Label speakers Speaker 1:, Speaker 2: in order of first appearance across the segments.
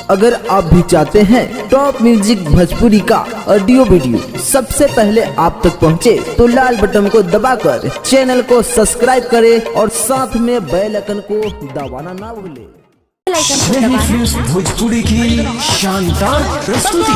Speaker 1: अगर आप भी चाहते हैं टॉप म्यूजिक भोजपुरी का ऑडियो वीडियो सबसे पहले आप तक पहुंचे, तो लाल बटन को दबाकर चैनल को सब्सक्राइब करें और साथ में बेल आइकन को दबाना ना भूलें।
Speaker 2: भोजपुरी की शानदार प्रस्तुति।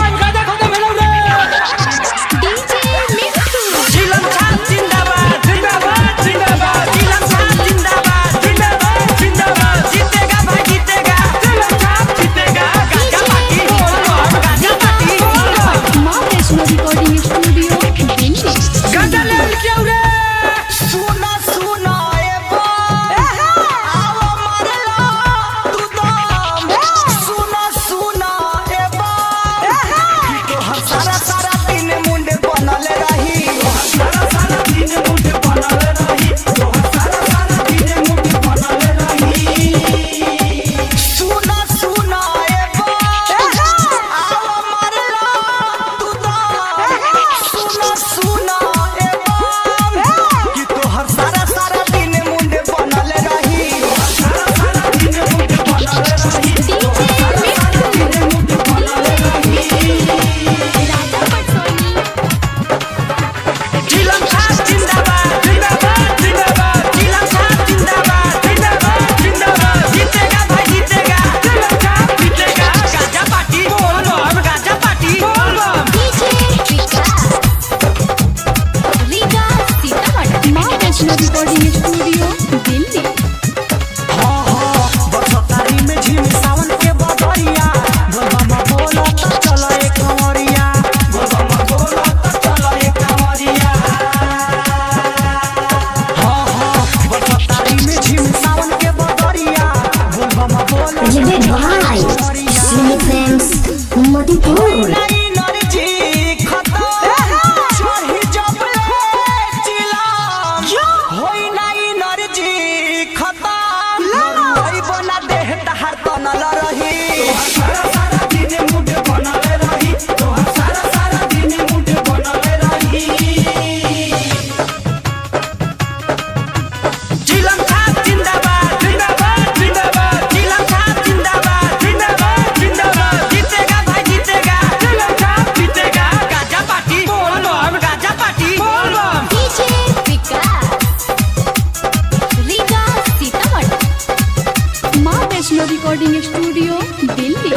Speaker 3: Recording studio Delhi.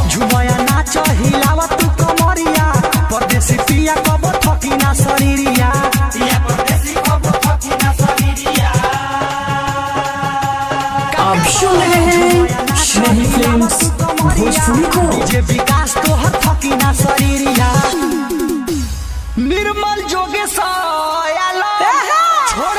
Speaker 2: झुमया नाच हिलावा तू कमरिया, परदेसी पिया कब थकी ना शरीरिया, पिया परदेसी कब थकी ना शरीरिया। आप सुन रहे हैं स्नेही फिल्म्स भोजपुरी को। जे विकास तो हर थकी ना शरीरिया। निर्मल जोगेश आला छोड़